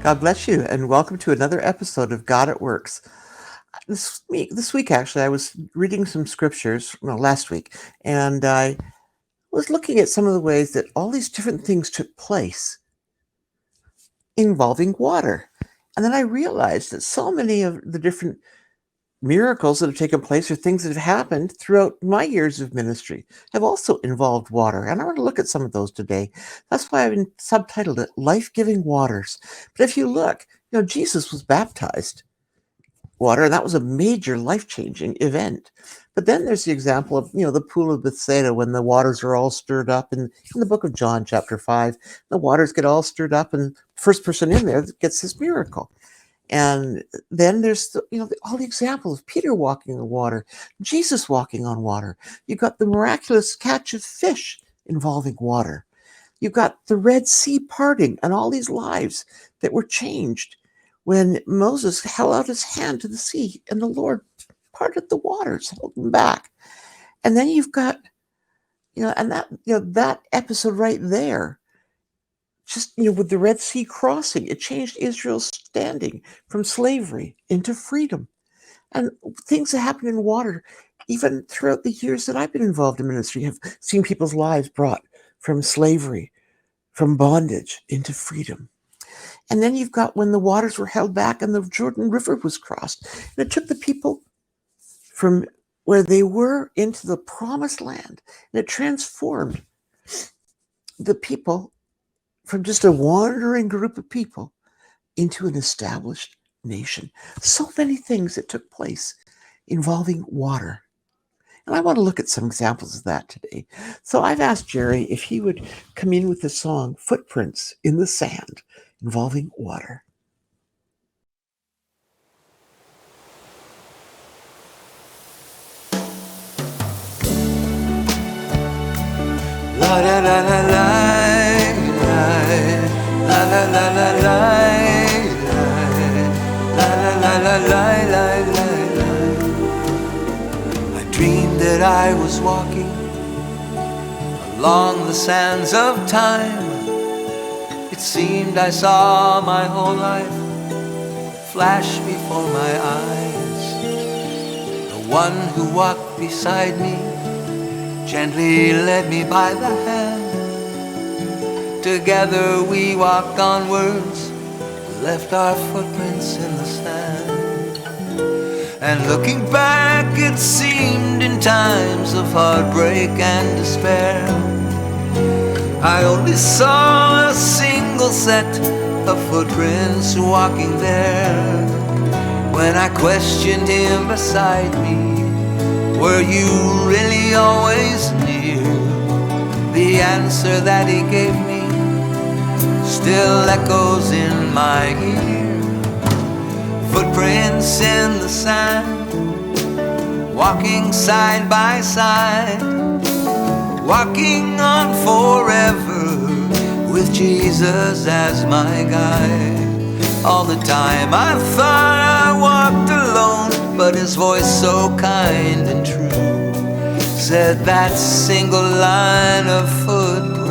God bless you, and welcome to another episode of God at Works. This week, actually, I was reading some scriptures, well, last week, and I was looking at some of the ways that all these different things took place involving water. And then I realized that so many of the different miracles that have taken place or things that have happened throughout my years of ministry have also involved water. And I want to look at some of those today. That's why I've subtitled it Life-Giving Waters. But if you look, Jesus was baptized water, and that was a major life-changing event. But then there's the example of, the pool of Bethseda when the waters are all stirred up. And in the book of John, chapter 5, the waters get all stirred up, and the first person in there gets this miracle. And then there's all the examples of Peter walking on water, Jesus walking on water. You've got the miraculous catch of fish involving water. You've got the Red Sea parting and all these lives that were changed when Moses held out his hand to the sea and the Lord parted the waters, held them back. And then you've got, that episode right there, just, with the Red Sea crossing, it changed Israel's standing from slavery into freedom. And things that happen in water, even throughout the years that I've been involved in ministry, have seen people's lives brought from slavery, from bondage into freedom. And then you've got when the waters were held back and the Jordan River was crossed. And it took the people from where they were into the promised land. And it transformed the people from just a wandering group of people into an established nation. So many things that took place involving water. And I want to look at some examples of that today. So I've asked Jerry if he would come in with the song Footprints in the Sand involving water. La la la la la la la la la la la la la la. I dreamed that I was walking along the sands of time. It seemed I saw my whole life flash before my eyes. The one who walked beside me gently led me by the hand. Together we walked onwards, left our footprints in the sand. And looking back, it seemed in times of heartbreak and despair, I only saw a single set of footprints walking there. When I questioned him beside me, were you really always near? The answer that he gave me still echoes in my ear. Footprints in the sand, walking side by side, walking on forever with Jesus as my guide. All the time I thought I walked alone, but his voice so kind and true said that single line of footprints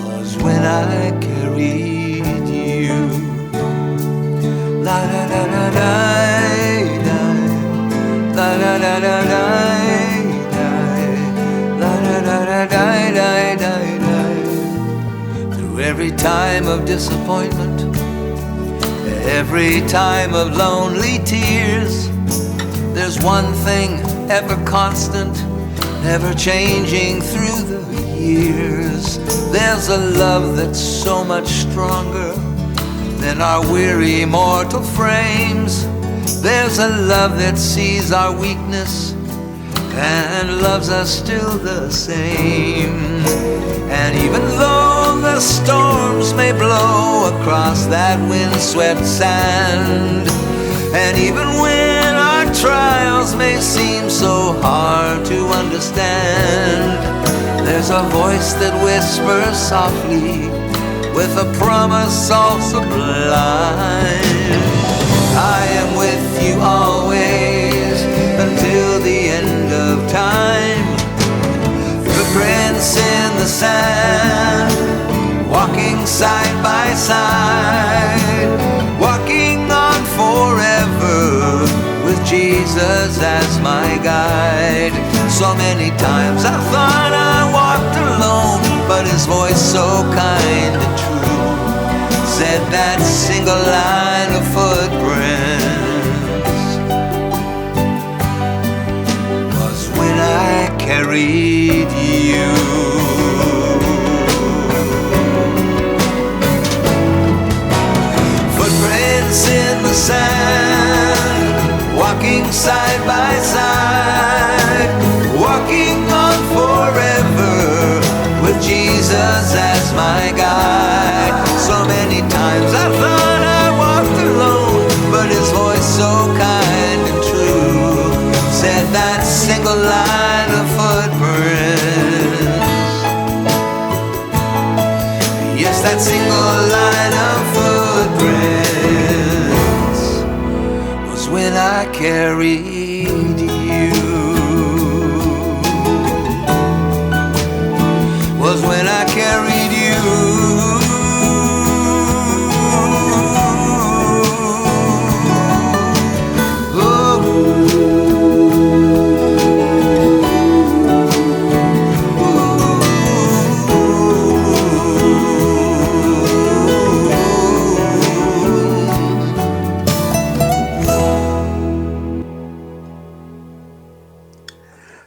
was when I carried you. La la la la la la la la la la la la la la. Through every time of disappointment, every time of lonely tears, there's one thing ever constant, never changing through the years. There's a love that's so much stronger than our weary mortal frames. There's a love that sees our weakness and loves us still the same. And even though the storms may blow across that windswept sand, and even when our trials may seem so hard to understand, there's a voice that whispers softly with a promise all sublime. I am with you always until the end of time. Footprints in the sand, walking side by side, walking on forever with Jesus as my guide. So many times I thought I walked alone, but his voice so kind and true said that single line of footprints was when I carried you. Footprints in the sand, walking side by side, walking on forever with Jesus as my guide. So many times I thought I walked alone, but his voice so kind and true said that single line of footprints, yes, that single line of footprints was when I carried you, was when I carried you.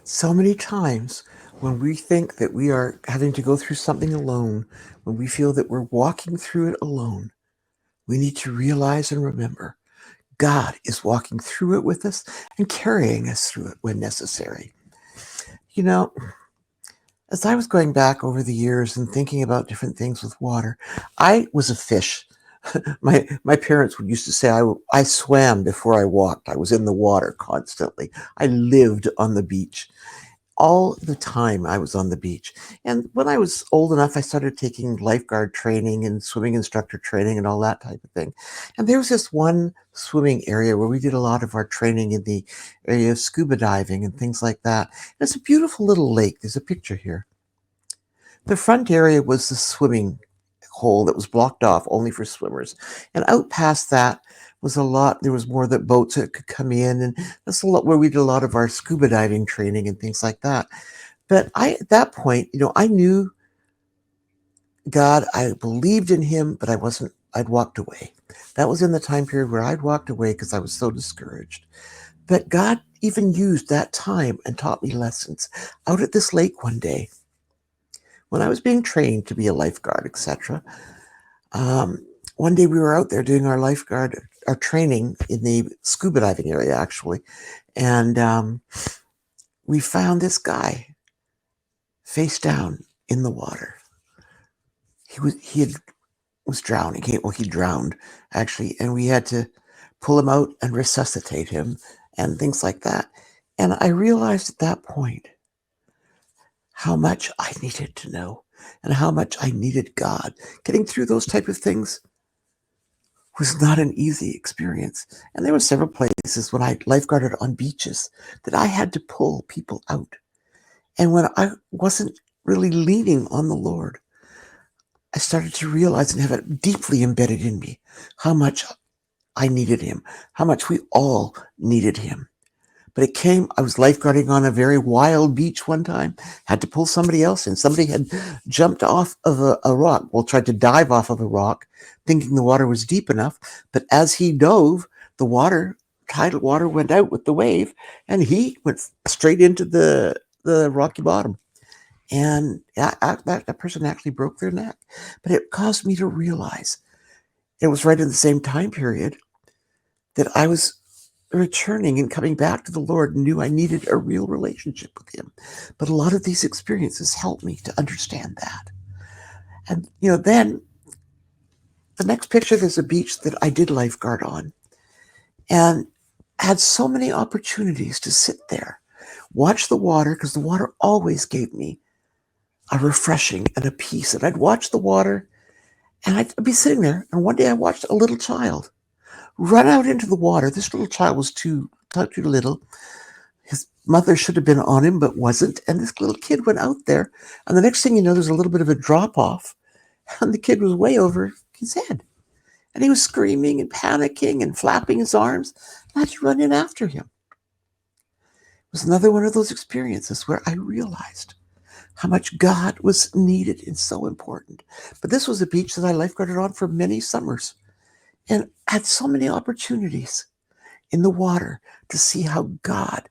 So many times when we think that we are having to go through something alone, when we feel that we're walking through it alone, we need to realize and remember God is walking through it with us and carrying us through it when necessary. You know, as I was going back over the years and thinking about different things with water, I was a fish. My parents would used to say I swam before I walked. I was in the water constantly. I lived on the beach. All the time I was on the beach. And when I was old enough, I started taking lifeguard training and swimming instructor training and all that type of thing. And there was this one swimming area where we did a lot of our training in the area of scuba diving and things like that. And it's a beautiful little lake. There's a picture here. The front area was the swimming hole that was blocked off only for swimmers. And out past that was there was more that boats that could come in, and that's a lot where we did a lot of our scuba diving training and things like that. But at that point, I knew God, I believed in him, but I'd walked away. That was in the time period where I'd walked away because I was so discouraged. But God even used that time and taught me lessons. Out at this lake one day, when I was being trained to be a lifeguard, etc., one day we were out there doing our training in the scuba diving area, actually, and we found this guy face down in the water. He was drowning. He drowned, actually, and we had to pull him out and resuscitate him and things like that. And I realized at that point how much I needed to know and how much I needed God. Getting through those type of things was not an easy experience. And there were several places when I lifeguarded on beaches that I had to pull people out. And when I wasn't really leaning on the Lord, I started to realize and have it deeply embedded in me how much I needed him, how much we all needed him. But I was lifeguarding on a very wild beach one time, had to pull somebody else in. Somebody had jumped off of a rock, tried to dive off of a rock, thinking the water was deep enough. But as he dove, tidal water went out with the wave, and he went straight into the rocky bottom. And that person actually broke their neck. But it caused me to realize, it was right in the same time period that I was returning and coming back to the Lord and knew I needed a real relationship with him. But a lot of these experiences helped me to understand that. And, then the next picture, there's a beach that I did lifeguard on and had so many opportunities to sit there, watch the water, because the water always gave me a refreshing and a peace. And I'd watch the water and I'd be sitting there. And one day I watched a little child run out into the water. This little child was too little. His mother should have been on him, but wasn't. And this little kid went out there. And the next thing you know, there's a little bit of a drop off. and the kid was way over his head. And he was screaming and panicking and flapping his arms. I had to run in after him. It was another one of those experiences where I realized how much God was needed and so important. But this was a beach that I lifeguarded on for many summers and had so many opportunities in the water to see how God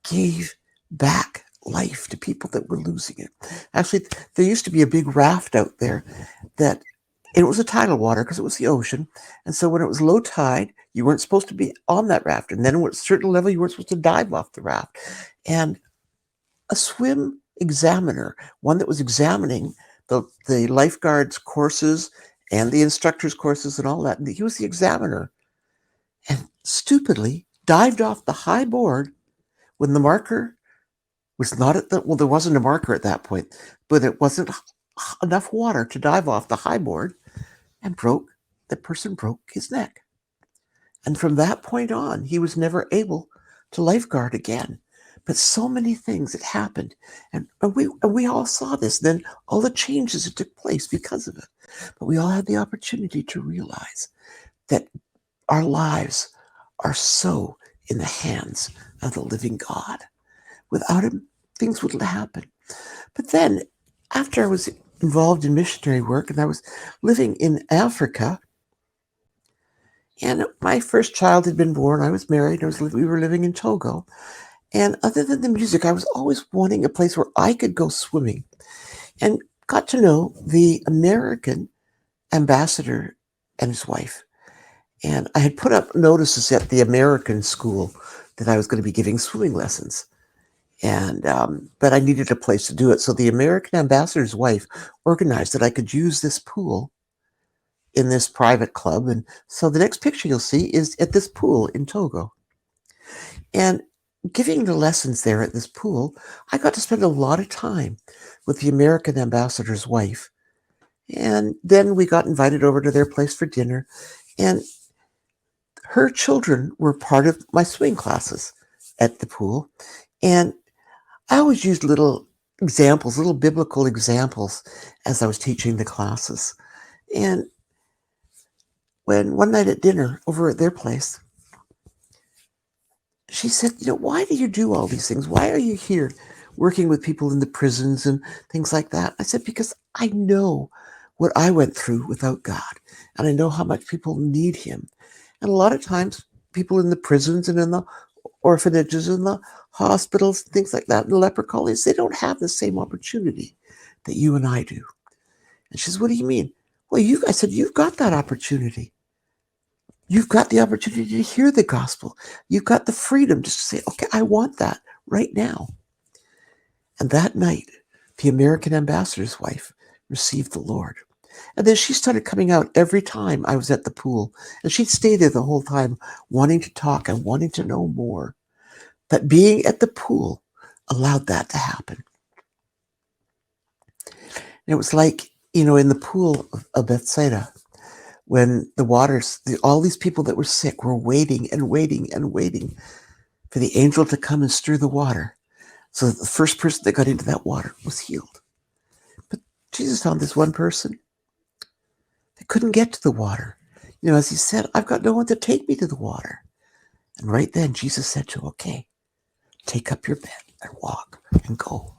gave back life to people that were losing it. Actually, there used to be a big raft out there that it was a tidal water because it was the ocean. And so when it was low tide, you weren't supposed to be on that raft. And then at a certain level, you weren't supposed to dive off the raft. And a swim examiner, one that was examining the lifeguards courses and the instructors courses and all that, and he was the examiner, and stupidly dived off the high board when the marker was not at the, well, there wasn't a marker at that point, but it wasn't enough water to dive off the high board, and the person broke his neck. And from that point on, he was never able to lifeguard again. But so many things had happened, and we all saw this. Then all the changes that took place because of it. But we all had the opportunity to realize that our lives are so in the hands of the living God. Without him, things wouldn't happen. But then, after I was involved in missionary work and I was living in Africa, and my first child had been born, I was married, we were living in Togo. And other than the music, I was always wanting a place where I could go swimming, and got to know the American ambassador and his wife. And I had put up notices at the American school that I was going to be giving swimming lessons. And but I needed a place to do it. So the American ambassador's wife organized that I could use this pool in this private club. And so the next picture you'll see is at this pool in Togo. And giving the lessons there at this pool, I got to spend a lot of time with the American ambassador's wife. And then we got invited over to their place for dinner. And her children were part of my swimming classes at the pool. And I always used little examples, little biblical examples as I was teaching the classes. And when one night at dinner over at their place, she said, why do you do all these things? Why are you here working with people in the prisons and things like that? I said, because I know what I went through without God, and I know how much people need him. And a lot of times people in the prisons and in the orphanages and the hospitals, things like that, and the leper colonies, they don't have the same opportunity that you and I do. And she says, what do you mean? Well, I said, you've got that opportunity. You've got the opportunity to hear the gospel. You've got the freedom just to say, okay, I want that right now. And that night, the American ambassador's wife received the Lord. And then she started coming out every time I was at the pool. And she'd stay there the whole time, wanting to talk and wanting to know more. But being at the pool allowed that to happen. And it was like, in the pool of Bethseda, when the waters, all these people that were sick were waiting and waiting and waiting for the angel to come and stir the water, so that the first person that got into that water was healed. But Jesus found this one person that couldn't get to the water. As he said, I've got no one to take me to the water. And right then, Jesus said to him, okay, take up your bed and walk and go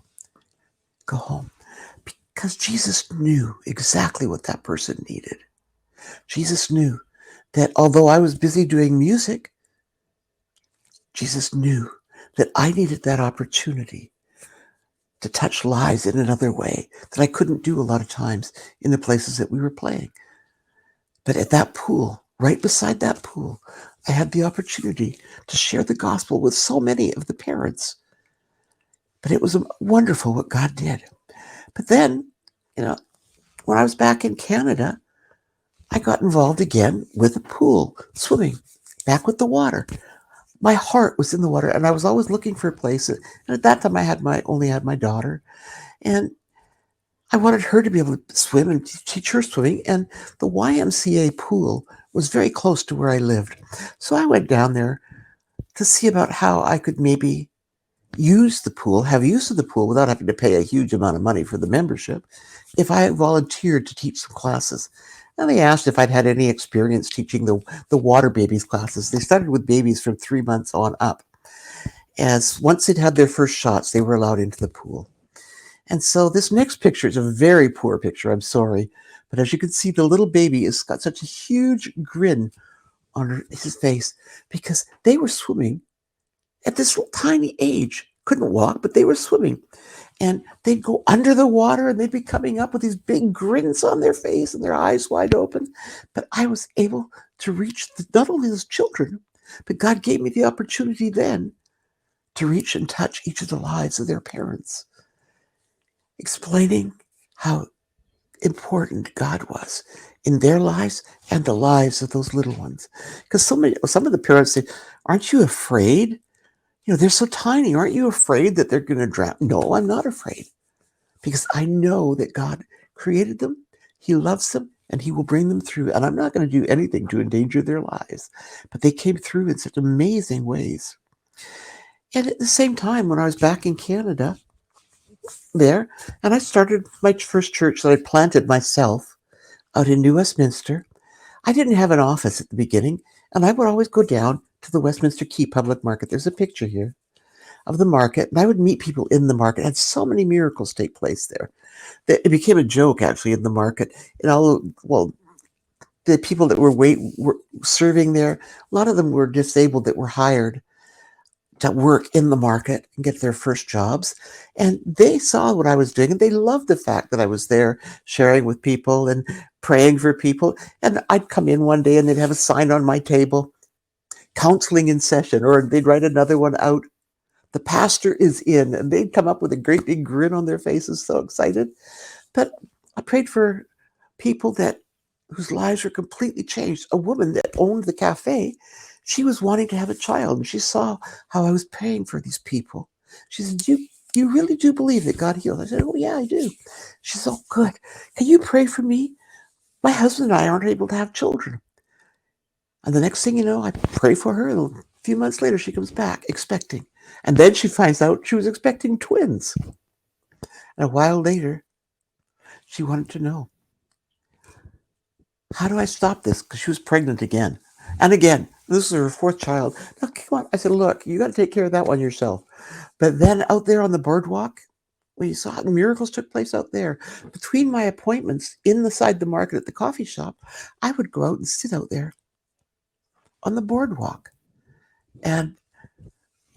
home. Because Jesus knew exactly what that person needed. Jesus knew that although I was busy doing music, Jesus knew that I needed that opportunity to touch lives in another way that I couldn't do a lot of times in the places that we were playing. But at that pool, right beside that pool, I had the opportunity to share the gospel with so many of the parents. But it was wonderful what God did. But then, when I was back in Canada, I got involved again with a pool, swimming, back with the water. My heart was in the water, and I was always looking for places. And at that time, I only had my daughter, and I wanted her to be able to swim and teach her swimming. And the YMCA pool was very close to where I lived, so I went down there to see about how I could maybe have use of the pool without having to pay a huge amount of money for the membership if I volunteered to teach some classes. And they asked if I'd had any experience teaching the water babies classes. They started with babies from 3 months on up. As once they'd had their first shots, they were allowed into the pool. And so this next picture is a very poor picture, I'm sorry. But as you can see, the little baby has got such a huge grin on his face because they were swimming at this little tiny age. Couldn't walk, but they were swimming. And they'd go under the water and they'd be coming up with these big grins on their face and their eyes wide open. But I was able to reach not only those children, but God gave me the opportunity then to reach and touch each of the lives of their parents, explaining how important God was in their lives and the lives of those little ones. Because some of the parents say, "Aren't you afraid? They're so tiny. Aren't you afraid that they're going to drown?" No, I'm not afraid because I know that God created them, He loves them, and He will bring them through. And I'm not going to do anything to endanger their lives. But they came through in such amazing ways. And at the same time, when I was back in Canada there, and I started my first church that I planted myself out in New Westminster, I didn't have an office at the beginning, and I would always go down to the Westminster Quay Public Market. There's a picture here of the market, and I would meet people in the market. And so many miracles take place there that it became a joke actually in the market. The people that were serving there, a lot of them were disabled that were hired to work in the market and get their first jobs. And they saw what I was doing and they loved the fact that I was there sharing with people and praying for people. And I'd come in one day and they'd have a sign on my table, "Counseling in session," or they'd write another one out, "The pastor is in," and they'd come up with a great big grin on their faces, so excited. But I prayed for people whose lives were completely changed. A woman that owned the cafe, she was wanting to have a child, and she saw how I was praying for these people. She said, You really do believe that God heals?" I said, "Oh, yeah, I do." She said, "Oh, good. Can you pray for me? My husband and I aren't able to have children." And the next thing you know, I pray for her, and a few months later, she comes back expecting. And then she finds out she was expecting twins. And a while later, she wanted to know, how do I stop this? Because she was pregnant again and again. This is her fourth child. Now, come on. I said, "Look, you got to take care of that one yourself." But then out there on the boardwalk, when you saw miracles took place out there, between my appointments inside the market at the coffee shop, I would go out and sit out there on the boardwalk and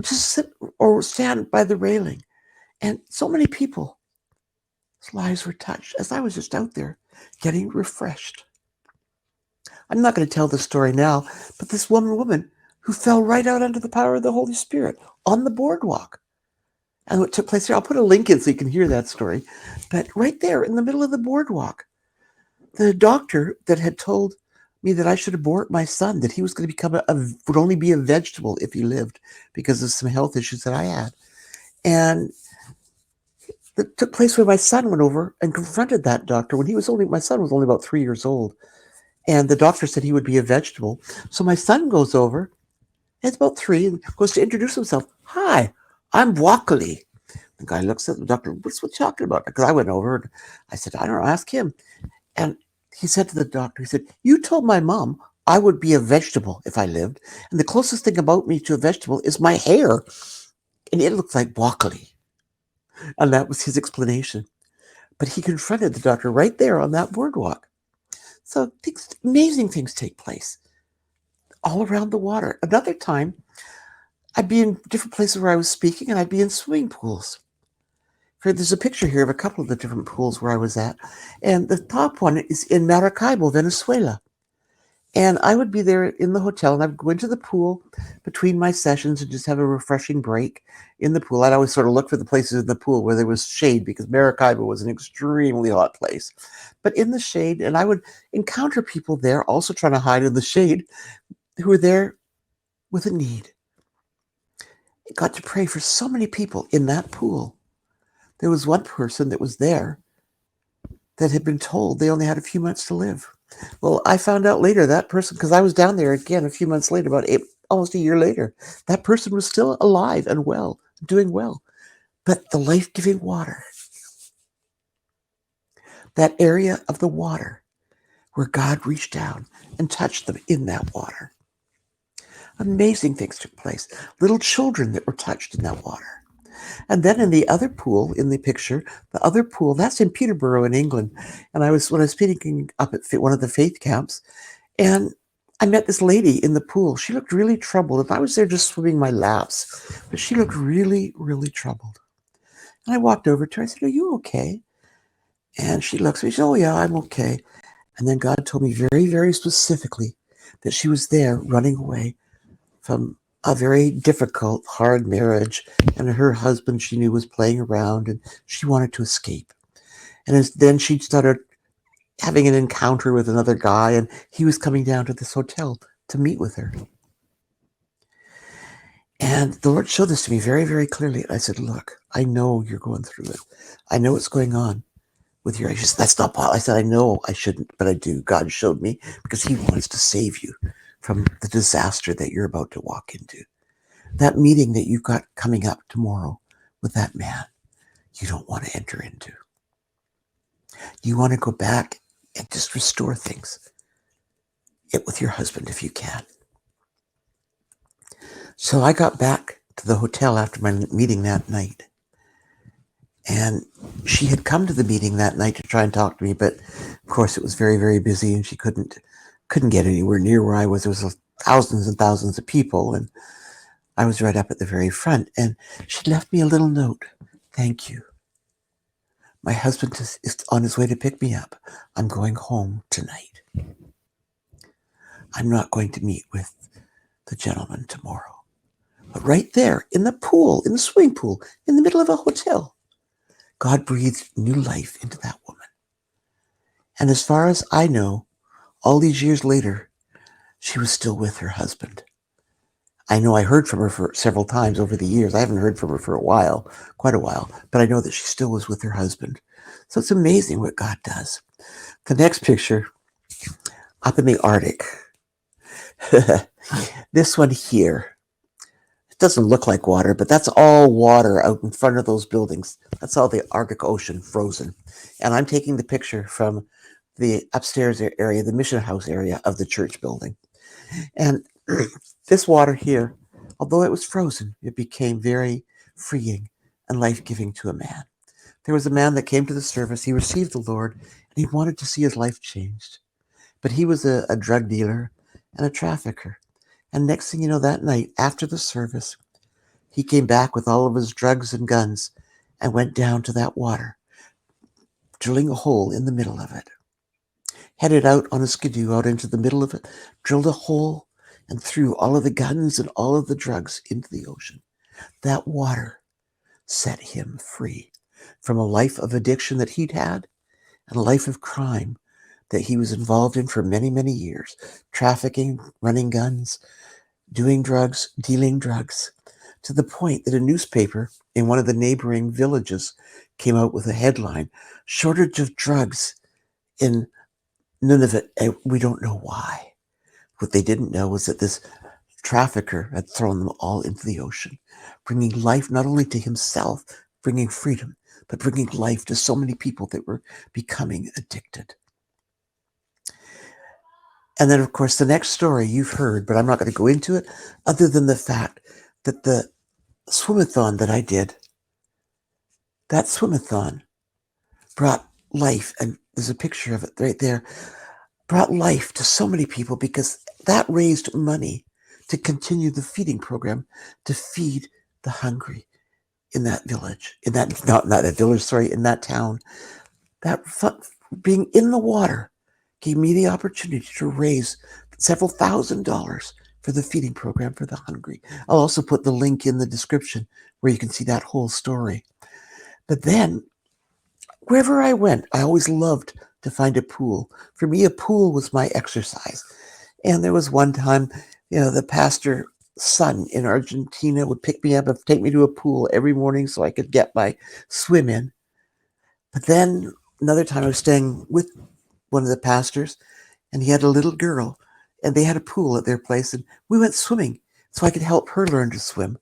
just sit or stand by the railing. And so many people's lives were touched as I was just out there getting refreshed. I'm not going to tell the story now, but this one woman who fell right out under the power of the Holy Spirit on the boardwalk. And what took place here, I'll put a link in so you can hear that story. But right there in the middle of the boardwalk, the doctor that had told me that I should abort my son, that he was going to become would only be a vegetable if he lived because of some health issues that I had. And it took place where my son went over and confronted that doctor when my son was only about 3 years old. And the doctor said he would be a vegetable. So my son goes over, it's about 3, and goes to introduce himself. "Hi, I'm broccoli." The guy looks at the doctor, "What's what talking about?" Because I went over and I said, "I don't know, ask him." And he said to the doctor, he said, "You told my mom I would be a vegetable if I lived. And the closest thing about me to a vegetable is my hair. And it looks like broccoli." And that was his explanation. But he confronted the doctor right there on that boardwalk. So amazing things take place all around the water. Another time, I'd be in different places where I was speaking, and I'd be in swimming pools. There's a picture here of a couple of the different pools where I was at. And the top one is in Maracaibo, Venezuela. And I would be there in the hotel, and I'd go into the pool between my sessions and just have a refreshing break in the pool. I'd always sort of look for the places in the pool where there was shade because Maracaibo was an extremely hot place. But in the shade, and I would encounter people there also trying to hide in the shade who were there with a need. I got to pray for so many people in that pool. There was one person that was there that had been told they only had a few months to live. Well, I found out later that person, because I was down there again a few months later, almost a year later, that person was still alive and well, doing well. But the life-giving water, that area of the water where God reached down and touched them in that water. Amazing things took place. Little children that were touched in that water. And then in the other pool in the picture, the other pool, that's in Peterborough in England. And when I was speaking up at one of the faith camps, and I met this lady in the pool. She looked really troubled. And I was there just swimming my laps, but she looked really, really troubled. And I walked over to her. I said, "Are you okay?" And she looks at me. She said, "Oh, yeah, I'm okay." And then God told me very, very specifically that she was there running away from a very difficult, hard marriage. And her husband, she knew, was playing around, and she wanted to escape. And then she started having an encounter with another guy, and he was coming down to this hotel to meet with her. And the Lord showed this to me very, very clearly. I said, "Look, I know you're going through it. I know what's going on with your issues." "That's not possible." I said, "I know I shouldn't, but I do. God showed me because he wants to save you from the disaster that you're about to walk into. That meeting that you've got coming up tomorrow with that man, you don't want to enter into. You want to go back and just restore things with your husband if you can." So I got back to the hotel after my meeting that night. And she had come to the meeting that night to try and talk to me, but of course it was very, very busy, and she couldn't get anywhere near where I was. There was thousands and thousands of people, and I was right up at the very front. And she left me a little note. "Thank you. My husband is on his way to pick me up. I'm going home tonight. I'm not going to meet with the gentleman tomorrow." But right there in the pool, in the swimming pool, in the middle of a hotel, God breathed new life into that woman. And as far as I know, all these years later, she was still with her husband. I know I heard from her for several times over the years. I haven't heard from her for a while, quite a while, but I know that she still was with her husband. So it's amazing what God does. The next picture, up in the Arctic. This one here. It doesn't look like water, but that's all water out in front of those buildings. That's all the Arctic Ocean frozen. And I'm taking the picture from the upstairs area, the mission house area of the church building. And this water here, although it was frozen, it became very freeing and life-giving to a man. There was a man that came to the service. He received the Lord, and he wanted to see his life changed. But he was a drug dealer and a trafficker. And next thing you know, that night, after the service, he came back with all of his drugs and guns and went down to that water, drilling a hole in the middle of it. Headed out on a skidoo out into the middle of it, drilled a hole, and threw all of the guns and all of the drugs into the ocean. That water set him free from a life of addiction that he'd had and a life of crime that he was involved in for many, many years. Trafficking, running guns, doing drugs, dealing drugs, to the point that a newspaper in one of the neighboring villages came out with a headline, "Shortage of drugs in Nunavut, and we don't know why." What they didn't know was that this trafficker had thrown them all into the ocean, bringing life not only to himself, bringing freedom, but bringing life to so many people that were becoming addicted. And then, of course, the next story you've heard, but I'm not going to go into it, other than the fact that the swimathon that I did, that swimathon brought life, and there's a picture of it right there, brought life to so many people because that raised money to continue the feeding program to feed the hungry in that village, in that town. That being in the water gave me the opportunity to raise several $1,000s for the feeding program for the hungry. I'll also put the link in the description where you can see that whole story. But then, wherever I went, I always loved to find a pool. For me, a pool was my exercise. And there was one time, the pastor's son in Argentina would pick me up and take me to a pool every morning so I could get my swim in. But then another time I was staying with one of the pastors, and he had a little girl, and they had a pool at their place, and we went swimming so I could help her learn to swim.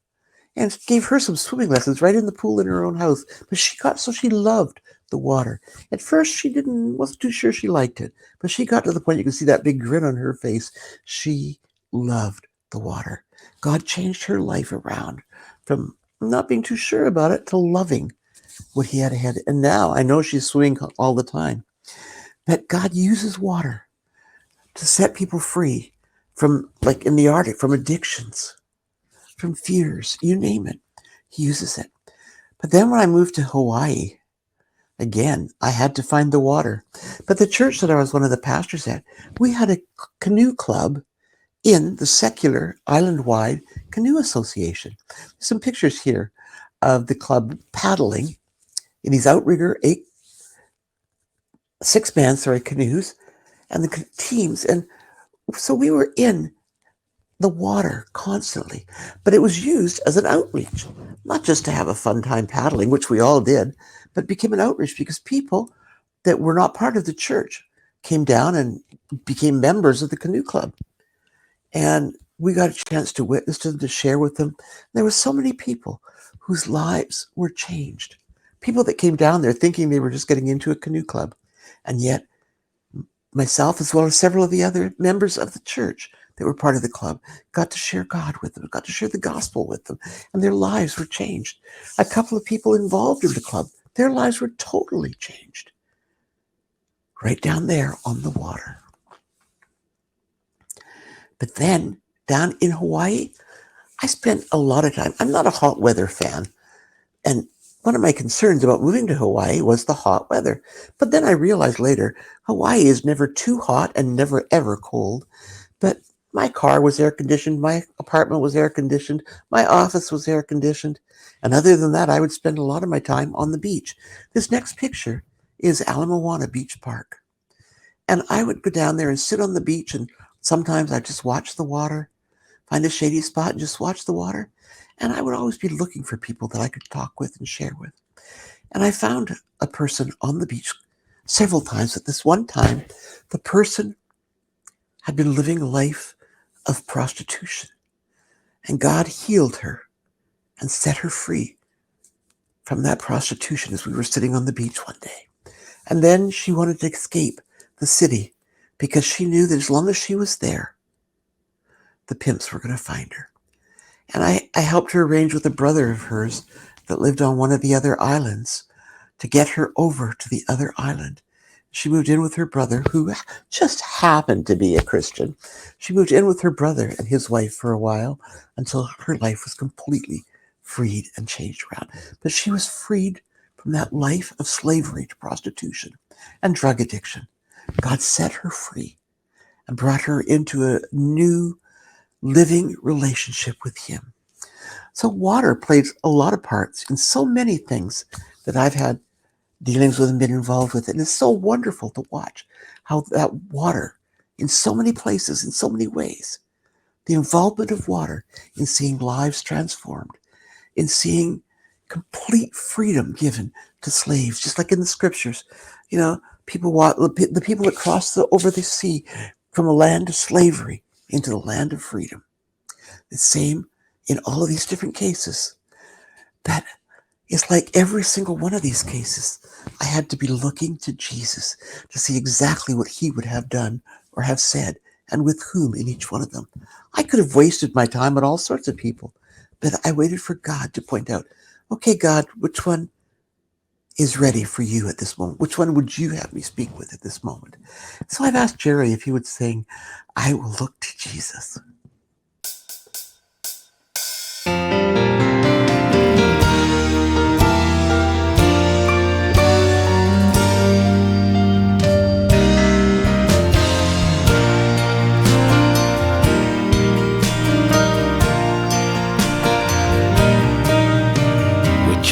and gave her some swimming lessons right in the pool in her own house. But she loved the water. At first, wasn't too sure she liked it, but she got to the point you could see that big grin on her face. She loved the water. God changed her life around from not being too sure about it to loving what he had ahead. And now I know she's swimming all the time. But God uses water to set people free from, like in the Arctic, from addictions, from fears, you name it. He uses it. But then when I moved to Hawaii, again, I had to find the water. But the church that I was one of the pastors at, we had a canoe club in the secular island-wide canoe association. Some pictures here of the club paddling in these outrigger 6-man canoes and the teams. And so we were in the water constantly, but it was used as an outreach, not just to have a fun time paddling, which we all did, but became an outreach because people that were not part of the church came down and became members of the canoe club. And we got a chance to witness to them, to share with them. There were so many people whose lives were changed. People that came down there thinking they were just getting into a canoe club. And yet, myself, as well as several of the other members of the church that were part of the club, got to share God with them, got to share the gospel with them, and their lives were changed. A couple of people involved in the club, their lives were totally changed. Right down there on the water. But then, down in Hawaii, I spent a lot of time. I'm not a hot weather fan. And one of my concerns about moving to Hawaii was the hot weather. But then I realized later, Hawaii is never too hot and never ever cold. But my car was air conditioned. My apartment was air conditioned. My office was air conditioned. And other than that, I would spend a lot of my time on the beach. This next picture is Alamoana Beach Park. And I would go down there and sit on the beach, and sometimes I'd just watch the water, find a shady spot and just watch the water. And I would always be looking for people that I could talk with and share with. And I found a person on the beach several times. At this one time, the person had been living a life of prostitution. And God healed her and set her free from that prostitution as we were sitting on the beach one day. And then she wanted to escape the city because she knew that as long as she was there, the pimps were going to find her. And I helped her arrange with a brother of hers that lived on one of the other islands to get her over to the other island. She moved in with her brother, who just happened to be a Christian. She moved in with her brother and his wife for a while until her life was completely freed and changed around. But she was freed from that life of slavery to prostitution and drug addiction. God set her free and brought her into a new living relationship with him. So water plays a lot of parts in so many things that I've had dealings with and been involved with. And it's so wonderful to watch how that water in so many places, in so many ways, the involvement of water in seeing lives transformed, in seeing complete freedom given to slaves, just like in the scriptures. You know, the people that crossed over the sea from a land of slavery into the land of freedom. The same in all of these different cases. That is like every single one of these cases, I had to be looking to Jesus to see exactly what he would have done or have said and with whom in each one of them. I could have wasted my time on all sorts of people, but I waited for God to point out, okay, God, which one is ready for you at this moment? Which one would you have me speak with at this moment? So I've asked Jerry if he would sing, I Will Look to Jesus.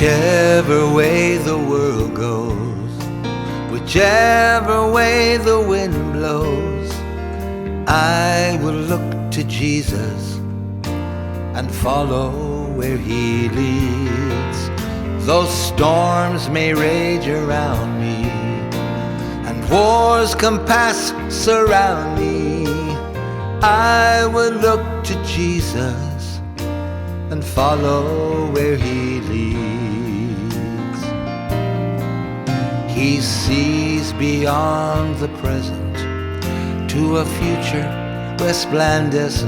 Whichever way the world goes, whichever way the wind blows, I will look to Jesus and follow where he leads. Though storms may rage around me and wars compass surround me, I will look to Jesus and follow where he leads. He sees beyond the present to a future resplendent,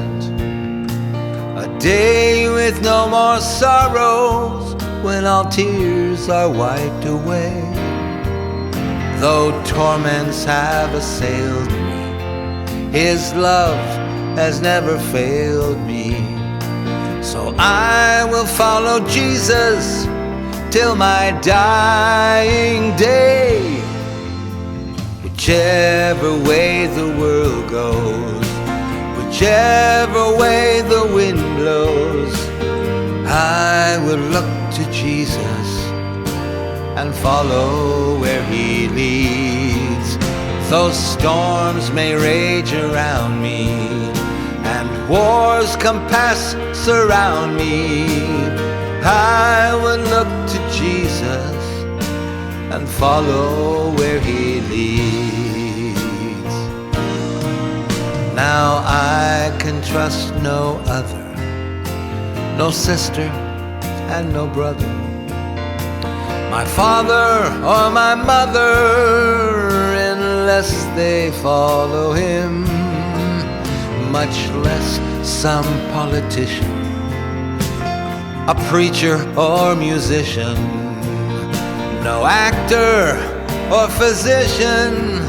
a day with no more sorrows, when all tears are wiped away. Though torments have assailed me, his love has never failed me. So I will follow Jesus till my dying day. Whichever way the world goes, whichever way the wind blows, I will look to Jesus and follow where he leads. Though storms may rage around me and wars compass surround me, I will look to Jesus and follow where he leads. Now I can trust no other, no sister and no brother, my father or my mother, unless they follow him, much less some politician, a preacher or musician, no actor or physician,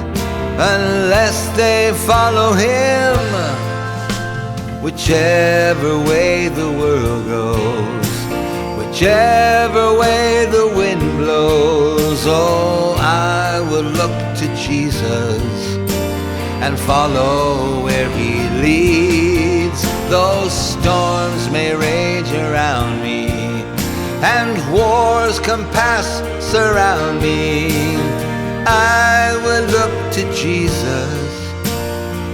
unless they follow him. Whichever way the world goes, whichever way the wind blows, oh, I will look to Jesus and follow where he leads. Those storms may rage around me and wars compass surround me, I will look to Jesus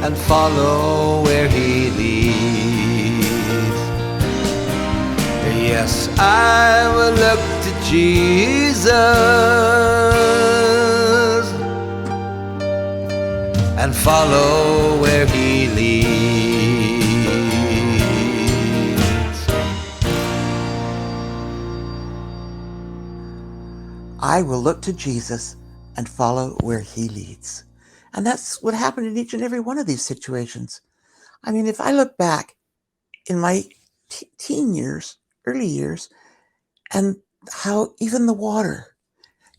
and follow where he leads. Yes, I will look to Jesus and follow where he leads. I will look to Jesus and follow where he leads. And that's what happened in each and every one of these situations. I mean, if I look back in my teen years, early years, and how even the water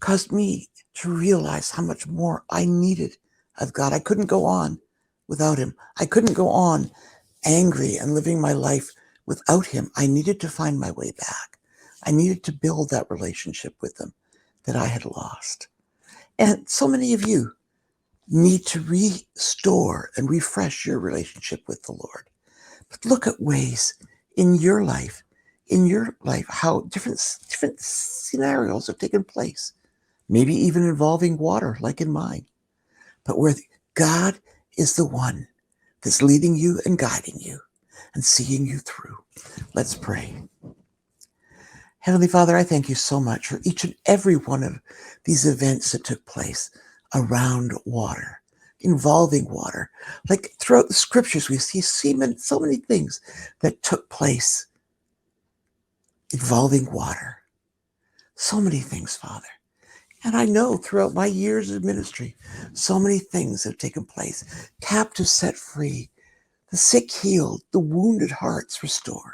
caused me to realize how much more I needed of God. I couldn't go on without him. I couldn't go on angry and living my life without him. I needed to find my way back. I needed to build that relationship with him that I had lost. And so many of you need to restore and refresh your relationship with the Lord. But look at ways in your life, how different scenarios have taken place, maybe even involving water, like in mine, but where God is the one that's leading you and guiding you and seeing you through. Let's pray. Heavenly Father, I thank you so much for each and every one of these events that took place around water, involving water. Like throughout the scriptures, we see so many things that took place involving water. So many things, Father. And I know throughout my years of ministry, so many things have taken place. Captives set free, the sick healed, the wounded hearts restored.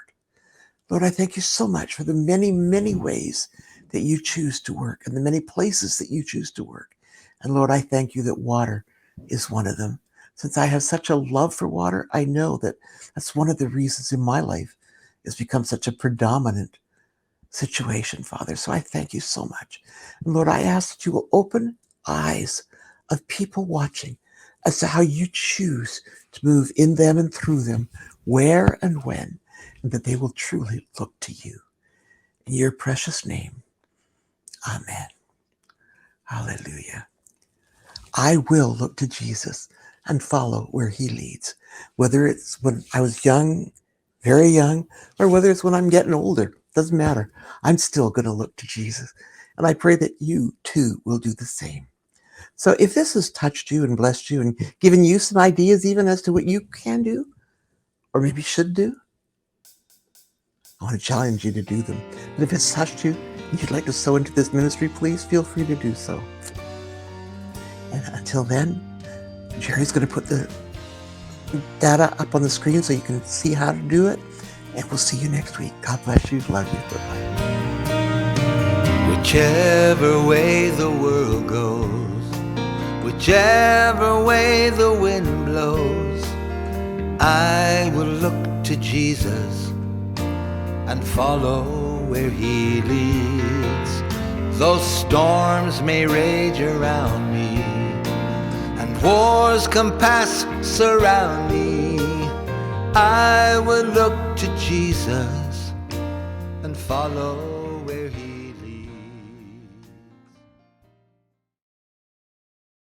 Lord, I thank you so much for the many, many ways that you choose to work and the many places that you choose to work. And Lord, I thank you that water is one of them. Since I have such a love for water, I know that that's one of the reasons in my life it's become such a predominant situation, Father. So I thank you so much. And Lord, I ask that you will open eyes of people watching as to how you choose to move in them and through them, where and when, and that they will truly look to you. In your precious name, amen. Hallelujah. I will look to Jesus and follow where he leads, whether it's when I was young, very young, or whether it's when I'm getting older. Doesn't matter. I'm still going to look to Jesus. And I pray that you too will do the same. So if this has touched you and blessed you and given you some ideas even as to what you can do or maybe should do, I want to challenge you to do them. But if it's touched you and you'd like to sow into this ministry, please feel free to do so. And until then, Jerry's going to put the data up on the screen so you can see how to do it. And we'll see you next week. God bless you. Love you. Bye-bye. Whichever way the world goes, whichever way the wind blows, I will look to Jesus and follow where he leads. Though storms may rage around me and wars compass surround me, I will look to Jesus and follow